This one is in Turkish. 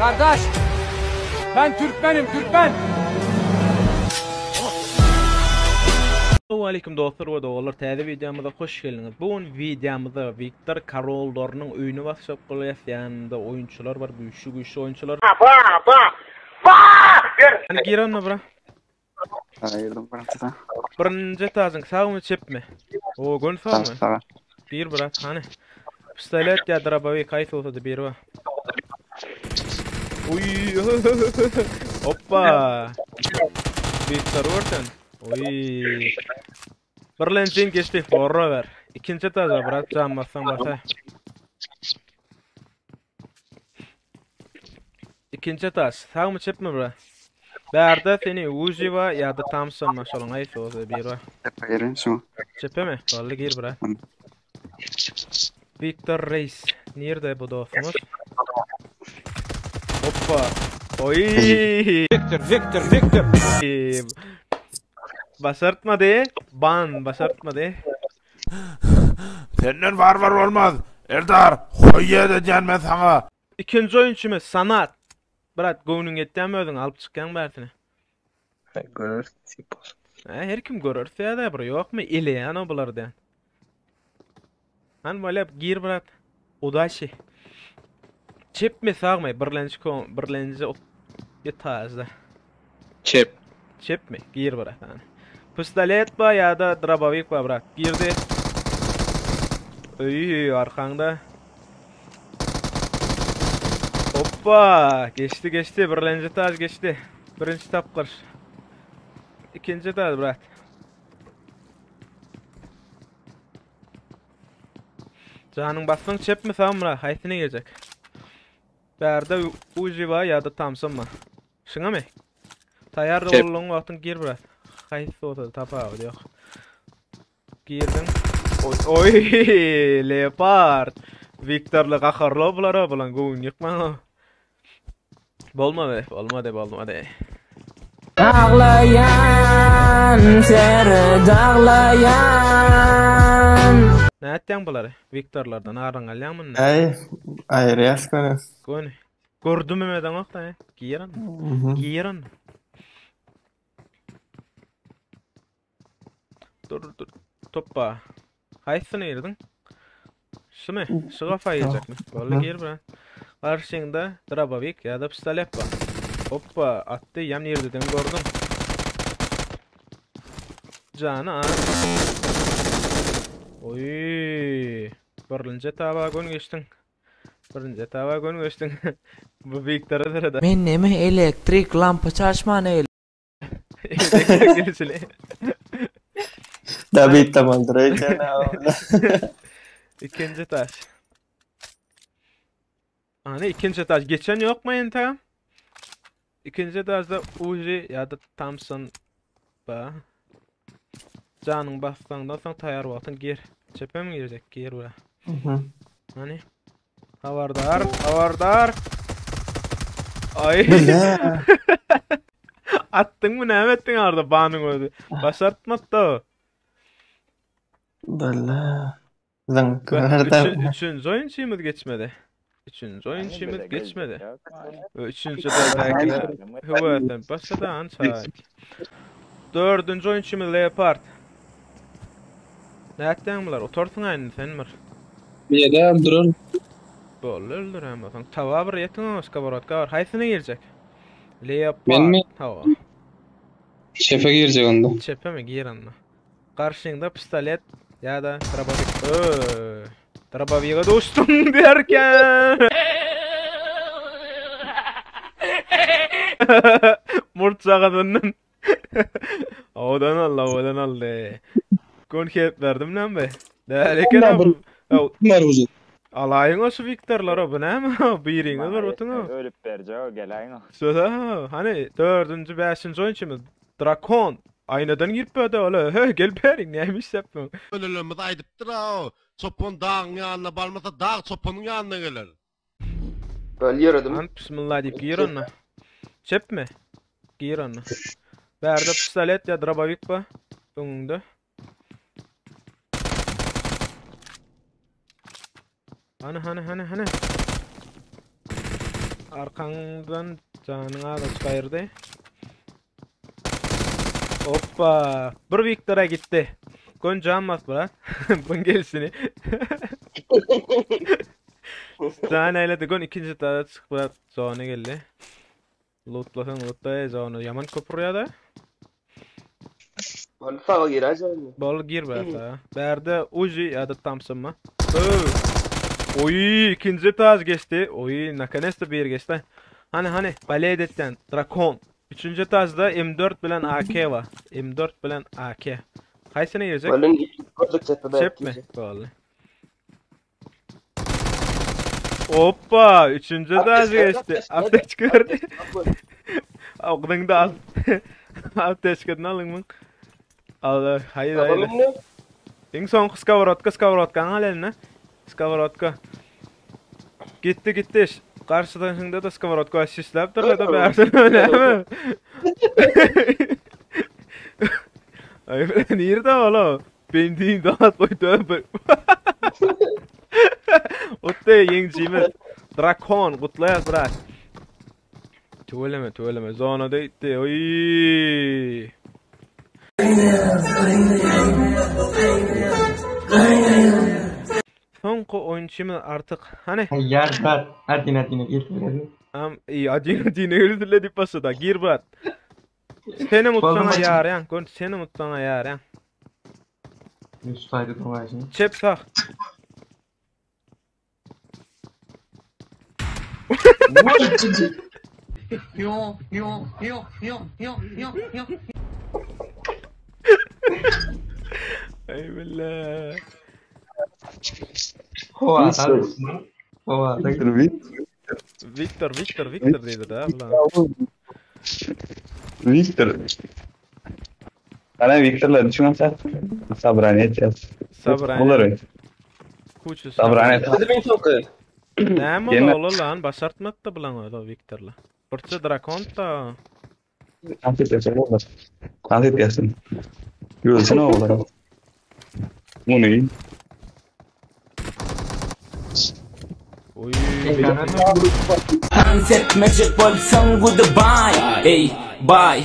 Kardeş, ben Türkmenim, Türkmen. Assalamualaikum dostlar ve doğrular. Təzə videomuza hoş geldiniz. Bugün videomuzda Viktor Karoldor'un oyunu başlap yanında oyuncular var, güçlü oyuncular. Hani giren mi bura? Ayırdım bıraktı. Birinci tazın sağ mı çep mi? O gün sağ mı? Bir bırak hani. Pistolet ya darabavi kayıt olsa da bir var. Uy. Hoppa. Viktor orten. Uy. Berlensin geçti. Forra ver. İkinci taza bırak canmazsan basa. İkinci taz. Sağ mı çep mi bura? Berda seni Uzi var ya da Thompson maşallah ayıp olsa bir var. Yerin şu. Çepe mi? Vallahi gir bura. Victor Reis. Nerede bu dostumuz? Hoppa. Oy. Victor. Başartma de. Başartma de. Senden var olmaz. Eldar, hoyya edeceğim ben sana. İkinci oyuncumuz Sanat. Bırak gönlün ettiğim ödün alıp çıkan bertini. Görürsün. Her kim görürse ya da bura yok mu? İleyen o bulardan. Han böyle gir bırak. O da şey. Çep mi sağmay? Birlenci yatağızda. Çep mi? Gir bırak. Yani. Pistolet ba ya da drabavik ba bırak. Girdi. Öy arkanda. Hoppa. Geçti. Birlenci taş geçti. Birinci tapkır. İkinci taş bırak. Canın bassan çep mi sağ mı? Haytine girecek. Berda Uzi var ya da Thompson mı? Şuna mı? Tayar rolun vaktın gir bırak. Hayt olsa tapa yok. Girdin. Oy Leopard. Victor'la kakarlı bulara bulan goğun yıkma. Bolmadı. Dağlayan, seri dağlayan. Ne ettin buları? Victor'lardan ağrın alyan mı? Ay riyas konu. Goni. Gördüm mü meden okta ya? Giyeran. Dur. Toppa. Haysını girdin? Şu mu? Şu kafa yiyecek mi? Vallahi gir bura. Karşında drabavik ya da pistolet var. Hoppa attı yan yerden gördüm. Cana. Oy. Birinci tabağa geçtin. Bu Victor'a sırada. Men neme elektrik lampa çalışma ne? David tamamdır. İkinci taş. Hani ikinci taş. Geçen yok mu yenta? İkinci taşda Uzi ya da Thompson ba. Canın bassandan sonra tayar vaktın gir. Çepe mi girecek? Gir bura. Hani? Havardar. Ay. Attın mı ne ettin orada bağının öldü. Başartmadı o. Bala. Üçüncü oyuncumuz geçmedi. Üçüncü de belki hıvatan başladı ançak. Dördüncü oyuncumuz Leopard. Ne ettin bunlar? Otortun aynı sen mi? Bir de öldürür. Bol öldürem bakalım. Tava bir yetin o skavarotka var. Haysına girecek. Leopard. Ben mi? Tava. Şefe girecek onda. Çepe mi gir anla. Karşında pistolet ya da drabavik. Drabavik'e dostum derken. Murtsağadından. Odan aldı. Konket verdim lan be. Derken abi. Maruzun. Alayın o su Victor'lara bu ne mi? Biriniz var otun o. Ölüp vereceği geleyin o. Söyle hani 4. 5. oyuncumuz Drakon. Aynadan girip öde öyle. Gel berin neymiş yapın. Ölümümüz aydıptır ha. Sopon dağın yanına balmasa dağ soponun yanına gelir. Böyle yaradım. Lan bismillah deyip giyir onu. Çep mi? Giyir onu. Berda pistolet ya drabavik ba. Önünde. Hani. Arkandan canına da çıkayırdı. Hoppa. Bir Victor'a gitti. Gon canmaz bura. Bun gerisini. Can eyledi. Gon ikinci tada çıkıp bura zona geldi. Lootlasın lootla zona. Yaman köpürüyor da. Bana sağa gir acaba. Bol gir bura. Berde Uzi ya da Thompson mı? Oy ikinci taz geçti. Oy nakines bir geçti. Hani baley edetten Drakon. Üçüncü tazda M4 bilen AK var. M4 bilen AK. Kaysına girecek? Balın gördük cephe. Çep mi? Vallahi. Hoppa! Üçüncü taz geçti. Apteç gördü. Okudun da al. Apteç gördün alın mı? Al hayır. En son skavrotka al eline. Skavrotka. Gitti. Karşıdan şimdi de skavrotka asistlep durdu da bersin öyle mi? Ay nerede oğlum? Bendiğin daha koydu. Otte yengcimiz. Drakon kutlayas bırak. Tuveleme. Zona değitti. Oy. Sonko oyunçumuz artık hani Yar Adine gir. iyi adine öldürledi pası da gir brat. Seni mutlana yarayan, kon seni mutlana yarayan. Üstaydı durmayasın. Çep tak. Ay billah. Hova Victor dedi da ulan. Victor. Ana Victor'la düşünmem Sabraniyet yaz. Sabraniyet. Olur. Kuçu Sabraniyet. Hadi ben sokuyor. Näme olur lan başartmak da bilan o Victor'la. Porça Drakon ta. Kansit yapsın olur. Kansit yazsın. Yürüsün olur. Bunu iyi. Oy. Sunset magic ball song goodbye. Hey, bye.